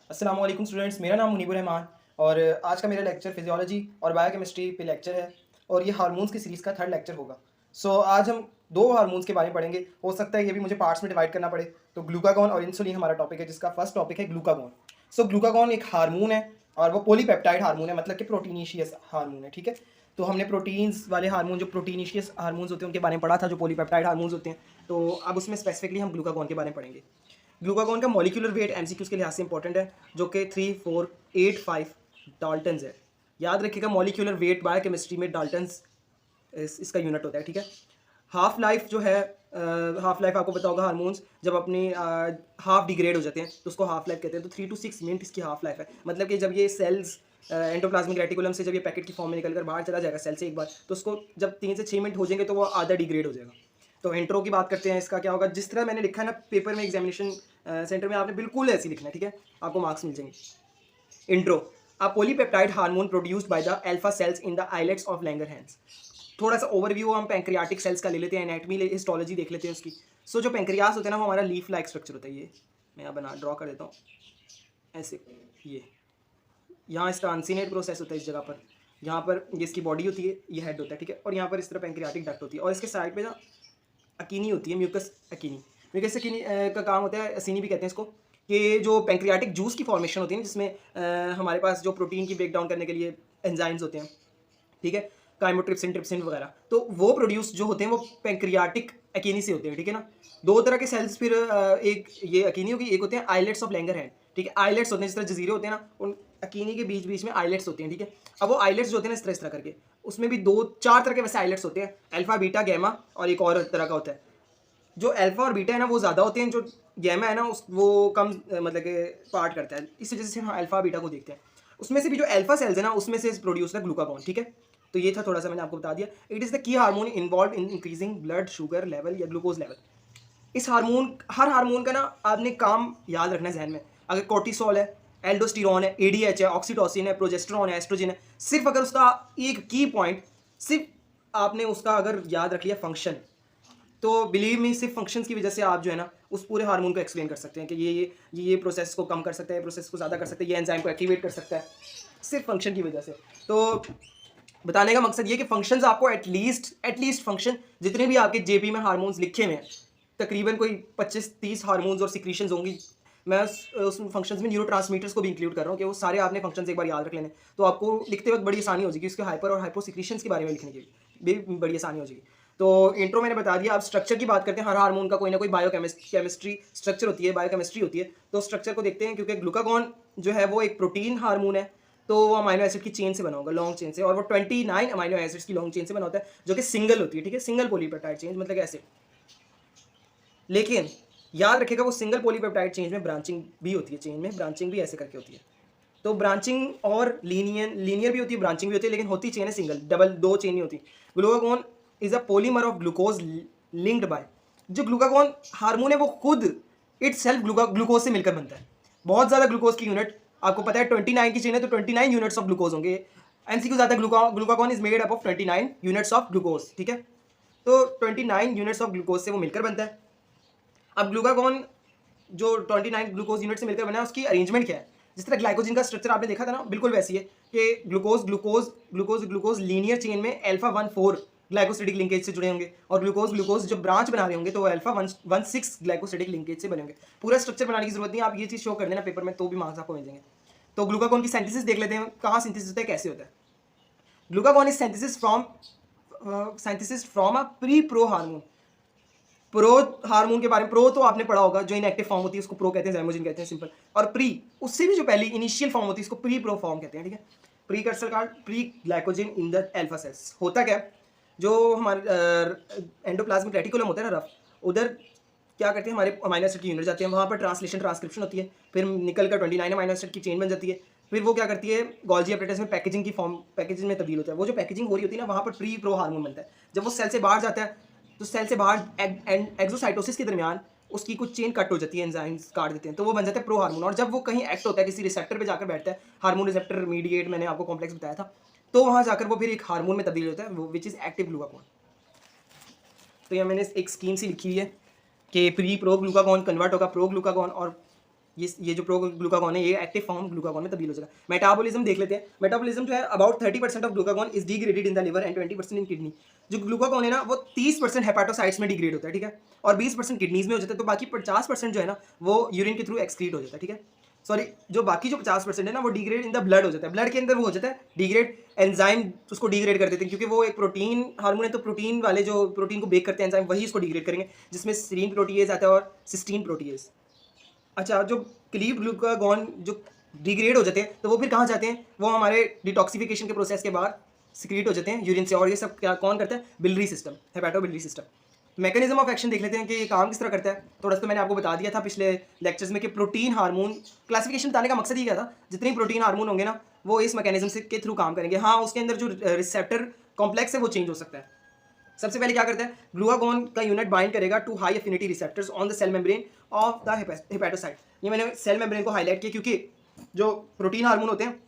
अस्सलाम वालेकुम स्टूडेंट्स, मेरा नाम मुनीबुर रहमान और आज का मेरा लेक्चर फिजियोलॉजी और बायोकेमिस्ट्री पे लेक्चर है और ये हार्मोन्स की सीरीज़ का थर्ड लेक्चर होगा। आज हम दो हार्मोन्स के बारे में पढ़ेंगे। हो सकता है ये भी मुझे पार्ट्स में डिवाइड करना पड़े। तो ग्लूकागॉन और इंसुलिन हमारा टॉपिक है, जिसका फर्स्ट टॉपिक है ग्लूकागॉन। ग्लूकागॉन एक हार्मोन है और वो पोलीपेप्टाइड हार्मोन है, मतलब कि प्रोटीनीशियस हार्मोन है। ठीक है, तो हमने प्रोटीन्स वाले हार्मोन, जो प्रोटीनीशियस हार्मोन्स होते हैं उनके बारे में पढ़ा था, जो पोलीपेप्टाइड हार्मोन्स होते हैं। तो अब उसमें स्पेसिफिकली हम ग्लूकागॉन के बारे में पढ़ेंगे। ग्लूकागॉन का मॉलिक्यूलर वेट एमसीक्यूज के लिहाज से इंपॉर्टेंट है, जो कि 3485 डाल्टन्स है। याद रखिएगा, मॉलिक्यूलर वेट बायोकेमिस्ट्री में डाल्टन्स इसका यूनिट होता है। ठीक है, हाफ लाइफ जो है, हाफ लाइफ आपको पता होगा, हार्मोन्स जब अपनी हाफ डिग्रेड हो जाते हैं तो उसको हाफ लाइफ कहते हैं। तो 3 to 6 मिनट इसकी हाफ लाइफ है। मतलब कि जब ये सेल्स एंडोप्लाज्मिक रेटिकुलम से जब ये पैकेट की फॉर्म में निकलकर बाहर चला जाएगा सेल से एक बार, तो उसको जब 3 से 6 मिनट हो जाएंगे तो वो आधा डिग्रेड हो जाएगा। तो इंट्रो की बात करते हैं, इसका क्या होगा। जिस तरह मैंने लिखा है ना पेपर में, एग्जामिनेशन सेंटर में आपने बिल्कुल ऐसे लिखना है। ठीक है, आपको मार्क्स मिल जाएंगे। Intro: a polypeptide hormone produced by the alpha cells in the islets of Langerhans. थोड़ा सा ओवरव्यू हम पैंक्रियाटिक सेल्स का ले लेते हैं, एनाटमी हिस्टोलॉजी देख लेते हैं उसकी। जो पैंक्रियास होता है ना, वो हमारा लीफ लाइक स्ट्रक्चर होता है। ये मैं यहाँ बना ड्रॉ कर देता हूँ ऐसे। ये यहाँ इसका अनसिनेट प्रोसेस होता है इस जगह पर। यहाँ पर ये इसकी बॉडी होती है, ये हेड होता है। ठीक है, और यहाँ पर इस तरह पैंक्रियाटिक डक्ट होती है और इसके साइड पे ना अकीनी होती है, म्यूकस अकीनी। म्यूकस अकीनी का काम होता है, असीनी भी कहते हैं इसको, कि जो पैंक्रियाटिक जूस की फॉर्मेशन होती है, जिसमें हमारे पास जो प्रोटीन की ब्रेक डाउन करने के लिए एंजाइम्स होते हैं। ठीक है, काइमोट्रिप्सिन, ट्रिप्सिन वगैरह, तो वो प्रोड्यूस जो होते हैं वो पैंक्रियाटिक अकीनी से होते हैं। ठीक है ना, दो तरह के सेल्स फिर एक ये अकीनी होगी, एक होते हैं आइलेट्स ऑफ लैंगरहैंस। ठीक है, आइलेट्स होते हैं जिस तरह जजीरे होते हैं ना, उन अकीनी के बीच बीच में आइलेट्स होते हैं। ठीक है, अब वो आइलेट्स जो होते हैं ना इस तरह करके, उसमें भी 2-4 तरह के वैसे आइलेट्स होते हैं, अल्फा, बीटा, गैमा, और एक और तरह का होता है। जो अल्फा और बीटा है ना वो ज़्यादा होते हैं, जो गैमा है ना वो कम मतलब कि पार्ट करता है। इस वजह से हम अल्फा बीटा को देखते हैं। उसमें से भी जो अल्फा सेल्स है ना, उसमें से प्रोड्यूस है ग्लूकागॉन। ठीक है, तो ये था थोड़ा सा मैंने आपको बता दिया। It is the key hormone involve in increasing blood sugar level या ग्लूकोज लेवल। इस हार्मोन, हर हार्मोन का ना आपने काम याद रखना है जहन में। अगर कोर्टिसोल है, एल्डोस्टेरोन है, एडीएच है, ऑक्सीटोसिन है, प्रोजेस्टेरोन है, एस्ट्रोजन है, सिर्फ अगर उसका एक की पॉइंट, सिर्फ आपने उसका अगर याद रख लिया फंक्शन, तो बिलीव मी, सिर्फ फंक्शंस की वजह से आप जो है ना उस पूरे हार्मोन को एक्सप्लेन कर सकते हैं कि ये प्रोसेस को कम कर सकता है, प्रोसेस को ज़्यादा कर सकता है, ये एंजाइम को एक्टिवेट कर सकता है, सिर्फ फंक्शन की वजह से। तो बताने का मकसद ये कि फंक्शंस आपको एटलीस्ट फंक्शन जितने भी आपके जेबी में हार्मोन्स लिखे हुए हैं, तकरीबन कोई 25-30 हार्मोन्स और सिक्रीशंस होंगी। मैं उस फंक्शंस में न्यूरोट्रांसमीटर्स को भी इंक्लूड कर रहा हूँ कि वो सारे आपने फंक्शंस एक बार याद रख लेने, तो आपको लिखते वक्त बड़ी आसानी हो जाएगी। उसके हाइपर और हाइपो सिक्रीशंस के बारे में लिखने की भी बड़ी आसानी हो जाएगी। तो इंट्रो मैंने बता दिया। अब स्ट्रक्चर की बात करते हैं। हर हार्मोन का कोई ना कोई बायोकेमिस्ट्री स्ट्रक्चर होती है, बायोकेमिस्ट्री होती है। तो स्ट्रक्चर को देखते हैं, क्योंकि ग्लूकागॉन जो है वो एक प्रोटीन हार्मोन है, तो वो अमाइनो एसिड की चेन से बना होगा, लॉन्ग चेन से, और वो 29 अमाइनो एसिड्स की लॉन्ग चेन से बना होता है, जो कि सिंगल होती है। ठीक है, सिंगल पॉलीपेप्टाइड चेन, मतलब ऐसे। लेकिन याद रखिएगा, वो सिंगल पॉलीपेप्टाइड चेन में ब्रांचिंग भी होती है, चेन में ब्रांचिंग भी ऐसे करके होती है। तो ब्रांचिंग और लीनियर भी होती है, ब्रांचिंग भी होती है, लेकिन होती चेन है सिंगल, डबल, दो चेन नहीं होती। Glucagon is a polymer of glucose linked by. जो ग्लूकागॉन हार्मोन है वो खुद इट सेल्फ ग्लूकोज से मिलकर बनता है। बहुत ज़्यादा ग्लूकोज की यूनिट आपको पता है, 29 की चेन है तो 29 यूनिट्स ऑफ ग्लूकोज होंगे। एमसीक्यू ज़्यादा, glucagon is made up of 29 units of glucose. ठीक है, तो 29 यूनिट्स ऑफ ग्लूकोज से वो मिलकर बनता है। अब ग्लूकागॉन जो 29 ग्लूकोज यूनिट से मिलकर बना है, उसकी अरेंजमेंट क्या है। जिस तरह ग्लाइकोजन का स्ट्रक्चर आपने देखा था ना, बिल्कुल वैसी है कि glucose glucose glucose glucose linear chain में अल्फा 1,4 ग्लाइकोसिडिक लिंकेज से जुड़े होंगे, और ग्लूकोज ग्लूकोज जो ब्रांच बना रहे होंगे तो वो अल्फा 1,6 ग्लाइकोसिडिक लिंकेज से बने होंगे। पूरा स्ट्रक्चर बनाने की जरूरत नहीं है, आप ये चीज़ शो कर देना पेपर में तो भी मार्क्स आपको मिल जाएंगे। तो ग्लूकागॉन की सिंथेसिस देख लेते हैं, कहाँ सिंथेसिस होता है, कैसे होता है। Glucagon is synthesis from a pre pro hormone. Pro hormone के बारे में, प्रो तो आपने पढ़ा होगा, जो इनएक्टिव फॉर्म होती है उसको प्रो कहते हैं, ज़ाइमोजिन कहते हैं, सिंपल। और प्री, उससे भी जो पहली इनिशियल फॉर्म होती है उसको प्री प्रो फॉर्म कहते हैं। ठीक है, pre cursor card, pre glycogen in the alpha sales. होता क्या, जो हमारे एंडोप्लाज्मिक रेटिकुलम होता है ना, रफ, उधर क्या करते हैं, हमारे अमाइनो एसिड की यूनिट जाते हैं, वहाँ पर ट्रांसलेशन ट्रांसक्रिप्शन होती है, फिर निकल कर 29 अमाइनो एसिड की चेन बन जाती है। फिर वो क्या करती है, गोल्जी एपरेटस में पैकेजिंग की फॉर्म, पैकेजिंग में तब्दील होता है। वो जो पैकेजिंग हो रही होती है ना, वहाँ पर प्री प्रो हार्मोन बनता है। जब वो सेल से बाहर जाता है, तो सेल से बाहर एक्सोसाइटोसिस के दरमियान उसकी कुछ चेन कट हो जाती है, एंजाइम्स काट देते हैं, तो वो बन जाता है प्रो हार्मोन। और जब वो कहीं एक्ट होता है, किसी रिसेप्टर पे जाकर बैठता है, हार्मोन रिसेप्टर मीडिएट, मैंने आपको कॉम्प्लेक्स बताया था, तो वहाँ जाकर वो फिर एक हार्मोन में तब्दील होता है, वो विच इज़ एक्टिव ग्लूकागॉन। तो यहाँ मैंने एक स्कीम सी लिखी हुई है कि प्री प्रो ग्लूकागॉन कन्वर्ट होगा प्रो ग्लूकागॉन, और ये जो प्रो ग्लूकागॉन है ये एक्टिव फॉर्म ग्लूकागॉन में तब्दील हो जाएगा। मेटाबॉलिज्म देख लेते हैं। मेटाबॉलिज्म जो है about 30% of glucagon is degraded in the liver and 20% in kidney. जो ग्लूकागॉन है ना वो 30% हेपाटोसाइट्स में डिग्रेड होता है, ठीक है, और 20% किडनीज में हो जाता है। तो बाकी 50% जो है ना वो यूरिन के थ्रू एक्सक्रीट हो जाता है, ठीक है। सॉरी, जो बाकी जो 50% है ना वो डिग्रेड इन द ब्लड हो जाता है। ब्लड के अंदर वो हो जाता है डिग्रेड, एंजाइम उसको डिग्रेड कर देते हैं, क्योंकि वो एक प्रोटीन हार्मोन है। तो प्रोटीन वाले जो प्रोटीन को बेक करते हैं एंजाइम, वही इसको डिग्रेड करेंगे, जिसमें सीरीन प्रोटीएज आता है और सिस्टीन प्रोटीएज। अच्छा, जो क्लीव ग्लूकागॉन जो डिग्रेड हो जाते हैं तो वो फिर कहाँ जाते हैं, वो हमारे डिटॉक्सिफिकेशन के प्रोसेस के बाद सिक्रीट हो जाते हैं यूरिन से। और ये सब क्या कौन करता है, biliary system, hepatobiliary system. Mechanism of action देख लेते हैं कि ये काम किस तरह करता है। थोड़ा सा तो मैंने आपको बता दिया था पिछले लेक्चर्स में कि प्रोटीन हार्मोन क्लासिफिकेशन बताने का मकसद ही क्या था, जितने प्रोटीन हार्मोन होंगे ना वो इस मैकेनिज्म से के थ्रू काम करेंगे। हाँ, उसके अंदर जो रिसेप्टर कॉम्प्लेक्स है वो चेंज हो सकता है। सबसे पहले क्या करता है, ग्लूकागॉन का यूनिट बाइंड करेगा to high affinity receptors on the cell membrane of the hepatocyte. ये मैंने सेल मेम्ब्रेन को हाईलाइट किया क्योंकि जो प्रोटीन हार्मोन होते हैं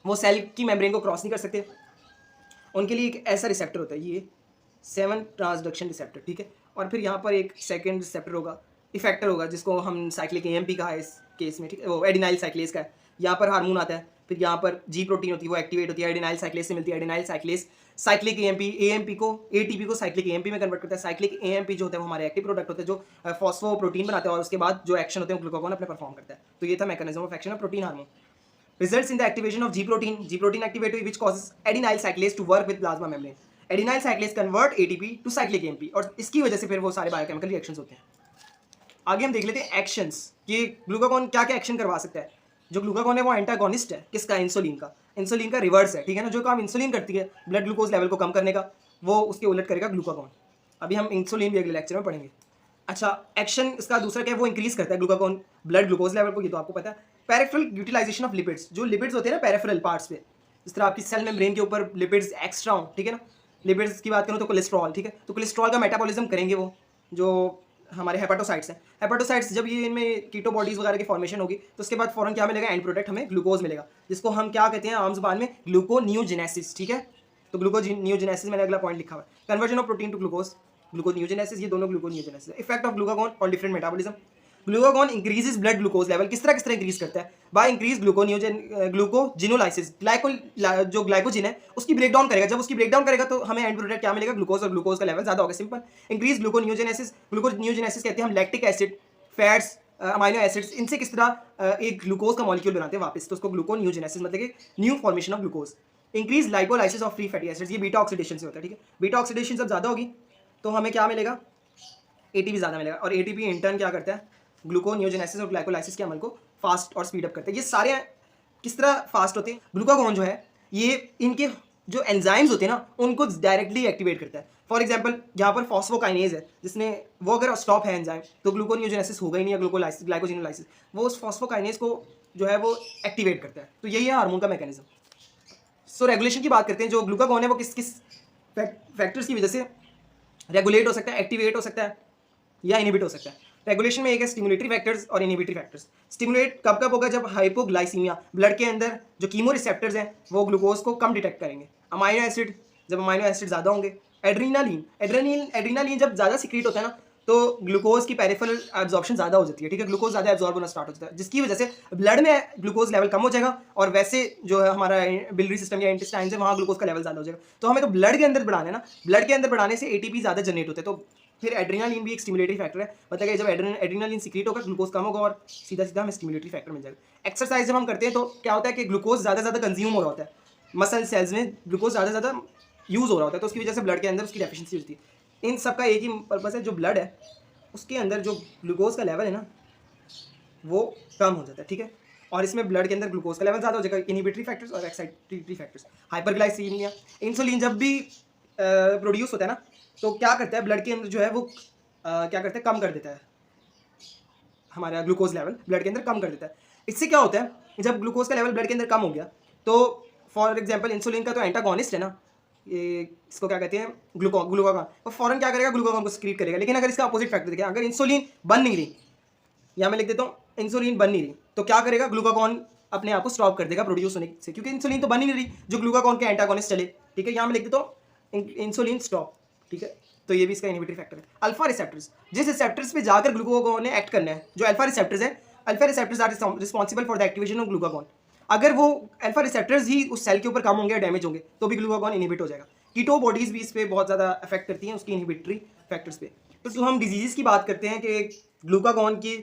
वो सेल की मेम्ब्रेन को क्रॉस नहीं कर सकते। उनके लिए एक ऐसा रिसेप्टर होता है, ये 7 ट्रांसडक्शन रिसेप्टर, ठीक है। और फिर यहाँ पर एक सेकेंड रिसेप्टर होगा, इफेक्टर होगा, जिसको हम साइक्लिक एएमपी कहा है इस केस में, ठीक है, वो एडिनाइल साइक्लेज का है। यहाँ पर हार्मोन आता है, फिर यहाँ पर जी प्रोटीन होती है, वो एक्टिवेट होती है, एडिनाइल साइक्लेज से मिलती है। एडिनाइल साइक्लेज साइक्लिक एएमपी को एटीपी को साइक्लिक एएमपी में कन्वर्ट करता है। साइक्लिक एएमपी जो होता है वो हमारे एक्टिव प्रोडक्ट होते हैं जो फॉस्फोप्रोटीन बनाते हैं, और उसके बाद जो एक्शन होते हैं वो ग्लूकागॉन अपने परफॉर्म करता है। तो ये था mechanism of action of protein hormone. Results in the activation of G protein. G protein activity which causes adenyl cyclase to work with plasma membrane. Adenyl cyclase convert ATP to cyclic AMP और इसकी वजह से फिर वो सारे biochemical reactions होते हैं। आगे हम देख लेते हैं एक्शंस, कि ग्लूकागॉन क्या क्या एक्शन करवा सकता है। जो ग्लूकागॉन है वो एंटागोनिस्ट है किसका, इंसुलिन का। इंसुलिन का रिवर्स है, ठीक है ना। जो काम इंसुलिन करती है ब्लड ग्लूकोज लेवल को कम करने का, वो उसके उलट करेगा ग्लूकागॉन। अभी हम इंसुलिन भी अगले लेक्चर में पढ़ेंगे। अच्छा, एक्शन इसका दूसरा क्या है, वो इंक्रीज करता है ग्लूकागॉन ब्लड ग्लूकोज लेवल को, ये तो आपको पता है। पेरिफेरल यूटिलाइजेशन ऑफ लिपिड्स, जो लिपिड्स होते हैं ना पेरिफेरल पार्ट्स पे, जिस तरह आपकी सेल मेम्ब्रेन के ऊपर लिपिड्स एक्स्ट्रा हो, ठीक है ना। लिपिड्स की बात करूँ तो कोलेस्ट्रॉल, ठीक है, तो कोलेस्ट्रॉल का मेटाबॉलिज्म करेंगे वो जो हमारे हेपाटोसाइट्स हैं। हेपाटोसाइट्स जब ये इनमें कीटो बॉडीज वगैरह की फॉर्मेशन होगी तो उसके बाद फौरन क्या मिलेगा, एंड प्रोडक्ट हमें ग्लूकोज मिलेगा, जिसको हम क्या कहते हैं आम जुबान में ग्लूकोनियोजेनेसिस, ठीक है। तो ग्लूकोनियोजेनेसिस मैंने अगला पॉइंट लिखा हुआ है, conversion of protein to glucose, gluconeogenesis, ये दोनों gluconeogenesis. Effect of glucagon on different metabolism. Glucagon increases blood glucose level, किस तरह इंक्रीज करता है, बाय इंक्रीज ग्लूकोजिनोलाइसिस। जो ग्लाइकोजिन है उसकी ब्रेकडाउन करेगा, जब उसकी ब्रेकडाउन करेगा तो हमें एंड प्रोडक्ट क्या मिलेगा, ग्लूकोज, और ग्लूकोज का लेवल ज्यादा होगा, सिंपल। इंक्रीज ग्लूकोनियोजेनेसिस, ग्लूकोनियोजेनेसिस कहते हैं हम lactic acid, fats, amino acids, इनसे किस तरह एक ग्लूकोज का मॉलिक्यूल बनाते हैं वापस, तो उसको ग्लूकोनियोजेनेसिस मतलब कि new formation of glucose. Increase lipolysis of free fatty acids, ये बीटा ऑक्सीडेशन से होता है, ठीक है। बीटा ऑक्सीडेशन जब ज्यादा होगी तो हमें क्या मिलेगा, एटीपी ज्यादा मिलेगा, और एटीपी इंटर्न क्या करता है, ग्लूकोनियोजेनेसिस और ग्लाइकोलाइसिस के अमल को फास्ट और स्पीड अप करते हैं। ये सारे किस तरह फास्ट होते हैं, ग्लूकागॉन जो है ये इनके जो एंजाइम्स होते हैं ना उनको डायरेक्टली एक्टिवेट करता है। फॉर एग्जांपल यहाँ पर फॉस्फोकाइनेज है, जिसने वो अगर स्टॉप है एंजाइम तो ग्लूकोनियोजेनेसिस होगा ही नहीं, या ग्लाइकोजिनोलाइसिस, वो उस फॉस्फोकाइनेज को जो है वो एक्टिवेट करता है। तो यही है हार्मोन का मैकेनिज्म। सो रेगुलेशन की बात करते हैं, जो ग्लूकागॉन है वो किस किस फैक्टर्स की वजह से रेगुलेट हो सकता है, एक्टिवेट हो सकता है या इनहिबिट हो सकता है। रेगुलेशन में एक है स्टिमुलेटरी फैक्टर्स और इनहिबिटरी फैक्टर्स। स्टिमुलेट कब कब होगा, जब हाइपोग्लाइसीमिया, ब्लड के अंदर जो कीमो रिसेप्टर्स हैं वो ग्लूकोज को कम डिटेक्ट करेंगे। अमाइनो एसिड, जब अमाइनो एसिड ज़्यादा होंगे। एड्रेनालिन जब ज़्यादा सिक्रीट होता है ना तो ग्लूकोज की पेरिफेरल एब्जॉर्प्शन ज़्यादा हो जाती है, ठीक है, ग्लूकोज ज़्यादा एब्जॉर्ब होना स्टार्ट हो जाता है, जिसकी वजह से ब्लड में ग्लूकोज लेवल कम हो जाएगा, और वैसे जो है हमारा बिलरी सिस्टम या इंटेस्टाइन है वहाँ ग्लूकोज का लेवल ज़्यादा हो जाएगा। तो हमें तो ब्लड के अंदर बढ़ाना है ना, ब्लड के अंदर बढ़ाने से एटीपी ज़्यादा जनरेट होते हैं, तो फिर एड्रेनालिन भी एक स्टिमुलेटरी फैक्टर है, मतलब कि जब एड्रेनालिन सीक्रेट होगा ग्लूकोज कम होगा और सीधा सीधा हमें स्टिमुलेटरी फैक्टर मिल जाएगा। एक्सरसाइज जब हम करते हैं तो क्या होता है कि ग्लूकोज ज़्यादा कंज्यूम हो रहा होता है, मसल सेल्स में ग्लूकोज ज़्यादा यूज़ हो रहा होता है, तो उसकी वजह से ब्लड के अंदर उसकी डेफिशिएंसी होती है। इन सब का एक ही पर्पज़ है, जो ब्लड है उसके अंदर जो ग्लूकोज का लेवल है ना वो कम हो जाता है, ठीक है, और इसमें ब्लड के अंदर ग्लूकोज का लेवल ज़्यादा हो जाएगा। इनहिबिटरी फैक्टर्स और एक्साइटेटरी फैक्टर्स। हाइपरग्लाइसीमिया, इंसुलिन जब भी प्रोड्यूस होता है ना तो क्या करता है, ब्लड के अंदर जो है वो क्या करता है, कम कर देता है हमारा ग्लूकोज लेवल, ब्लड के अंदर कम कर देता है। इससे क्या होता है, जब ग्लूकोज का लेवल ब्लड के अंदर कम हो गया तो फॉर एग्जाम्पल इंसुलिन का तो एंटागोनिस्ट है ना, ये इसको क्या कहते हैं, ग्लूकागॉन, वो फौरन क्या करेगा, ग्लूकागॉन को सिक्रीट करेगा। लेकिन अगर इसका अपोजिट फैक्टर देखें, अगर इंसुलिन बन नहीं रही, या मैं लिख देता हूँ इंसुलिन बन नहीं रही, तो क्या करेगा, ग्लूकागॉन अपने आप को स्टॉप कर देगा प्रोड्यूस होने से, क्योंकि इंसुलिन तो बन ही नहीं रही जो ग्लूकागॉन के एंटागोनिस्ट चले, ठीक है। यहाँ मैं लिख देता हूँ इंसुलिन स्टॉप, ठीक है, तो ये भी इसका इनहिबिटरी फैक्टर है। अल्फा रिसेप्टर्स, जिस रिसेप्टर्स पे जाकर ग्लूकागॉन ने एक्ट करना है, जो अल्फा रिसेप्टर्स है alpha receptors are responsible for the activation of glucagon. अगर वो अल्फा रिसेप्टर्स ही उस सेल के ऊपर कम होंगे या डैमेज होंगे तो भी ग्लूकागॉन इनहिबिट हो जाएगा। कीटो बॉडीज भी इस पर बहुत ज़्यादा अफेक्ट करती हैं उसकी इनहिबिटरी फैक्टर्स पे। तो हम डिजीज़ की बात करते हैं कि ग्लूकागॉन की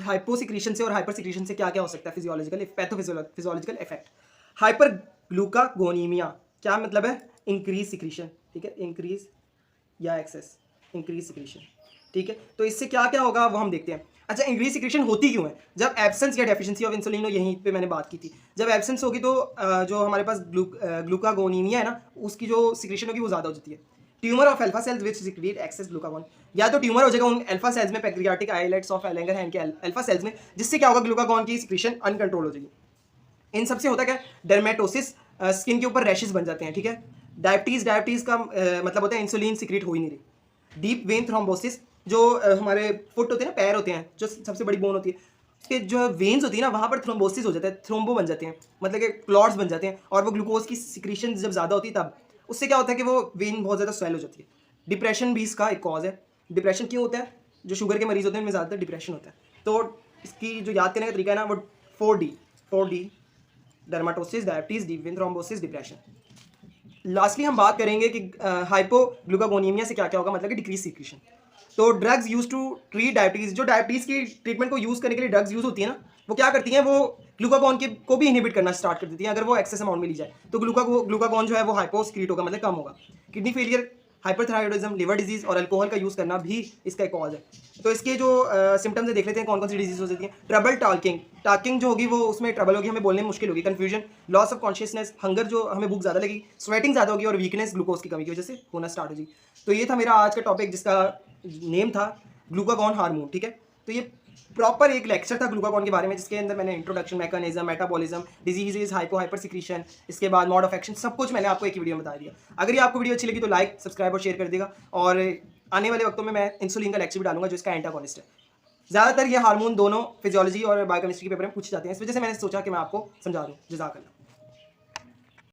हाइपोसिक्रीशन से और हाइपर सिक्रीशन से क्या क्या हो सकता है फिजियोलॉजिकल पैथोफिजियोलॉजिकल इफेक्ट। हाइपर ग्लूकागोनीमिया क्या मतलब है? इंक्रीज सिक्रीशन, ठीक है, इंक्रीज या एक्सेस, इंक्रीज सिक्रीशन, ठीक है। तो इससे क्या क्या होगा वो हम देखते हैं। अच्छा, इंक्रीज सिक्रीशन होती क्यों है? जब एब्सेंस या डेफिशिएंसी ऑफ इंसुलिन हो, यहीं पे मैंने बात की थी। जब एब्सेंस होगी तो जो हमारे पास ग्लूकागोनीमिया है ना, उसकी जो सिक्रीशन होगी वो ज़्यादा हो जाती है। Tumour of alpha cells which secrete excess glucagon, या तो ट्यूमर हो जाएगा उन अल्फा सेल्स में, पैंक्रियाटिक आइलेट्स ऑफ लैंगरहैंस के अल्फा सेल्स में, जिससे क्या होगा, ग्लूकागॉन की सिक्रीशन अनकंट्रोल हो जाएगी। इन सबसे होता क्या? डर्मेटोसिस, स्किन के ऊपर रैशेस बन जाते हैं, ठीक है। डायबिटीज का मतलब होता है इंसुलिन सिक्रीट हो ही नहीं रही। डीप वेन थ्रोम्बोसिस, जो हमारे फुट होते हैं ना, पैर होते हैं, जो सबसे बड़ी बोन होती है, उसके जो वेन्स होती है ना, वहाँ पर थ्रोम्बोसिस हो जाता है, थ्रोम्बो बन जाते हैं, मतलब कि क्लॉट्स बन जाते हैं, और वो ग्लूकोज की सिक्रीशन जब ज़्यादा होती है तब उससे क्या होता है कि वो वेन बहुत ज़्यादा स्वेल हो जाती है। डिप्रेशन भी इसका एक कॉज है। डिप्रेशन क्यों होता है? जो शुगर के मरीज होते हैं उनमें ज़्यादातर डिप्रेशन होता है। तो इसकी जो याद करने का तरीका है ना, वो 4D, dermatosis, diabetes, deep vein thrombosis, depression. Lastly हम बात करेंगे कि हाइपोग्लूकागोनीमिया से क्या क्या होगा, मतलब कि डिक्रीज सिक्रीशन। तो drugs use to treat diabetes, जो डायबिटीज़ की ट्रीटमेंट को यूज़ करने के लिए ड्रग्स यूज़ होती है ना, वो क्या करती हैं, वो ग्लूकागॉन के को भी इनहिबिट करना स्टार्ट कर देती हैं। अगर वो एक्सेस अमाउंट में ली जाए तो ग्लूकागॉन जो है वो हाइपोस्क्रीट होगा, मतलब कम होगा। Kidney failure, hyperthyroidism, liver disease और अल्कोहल का यूज़ करना भी इसका एक कॉज है। तो इसके जो सिम्टम्स है देख लेते हैं कौन कौन सी डिजीज हो सकती है। ट्रबल टाकिंग जो होगी वो उसमें ट्रबल होगी, हमें बोलने में मुश्किल होगी, confusion, loss of consciousness, hunger, जो हमें भूख ज़्यादा लगी, स्वेटिंग ज़्यादा होगी, और वीकनेस ग्लूकोज की कमी की वजह से होना स्टार्ट हो जाएगी। तो ये था मेरा आज का टॉपिक जिसका नेम था ग्लूकागॉन हार्मोन, ठीक है। तो ये प्रॉपर एक लेक्चर था ग्लूकागॉन के बारे में, जिसके अंदर मैंने introduction, mechanism, metabolism, diseases, hyper secretion, इसके बाद मोड ऑफ एक्शन, सब कुछ मैंने आपको एक वीडियो में बता दिया। अगर ये आपको वीडियो अच्छी लगी तो लाइक, सब्सक्राइब और शेयर कर देगा। और आने वाले वक्तों में मैं इंसुलिन का लेक्चर भी डालूंगा जो इसका एंटागोनिस्ट है। ज़्यादातर ये हार्मोन दोनों फिजियोलॉजी और बायोकेमिस्ट्री के पेपर में पूछे जाते हैं, इस वजह से मैंने सोचा कि मैं आपको समझा दूँ। जज़ाकल्लाह।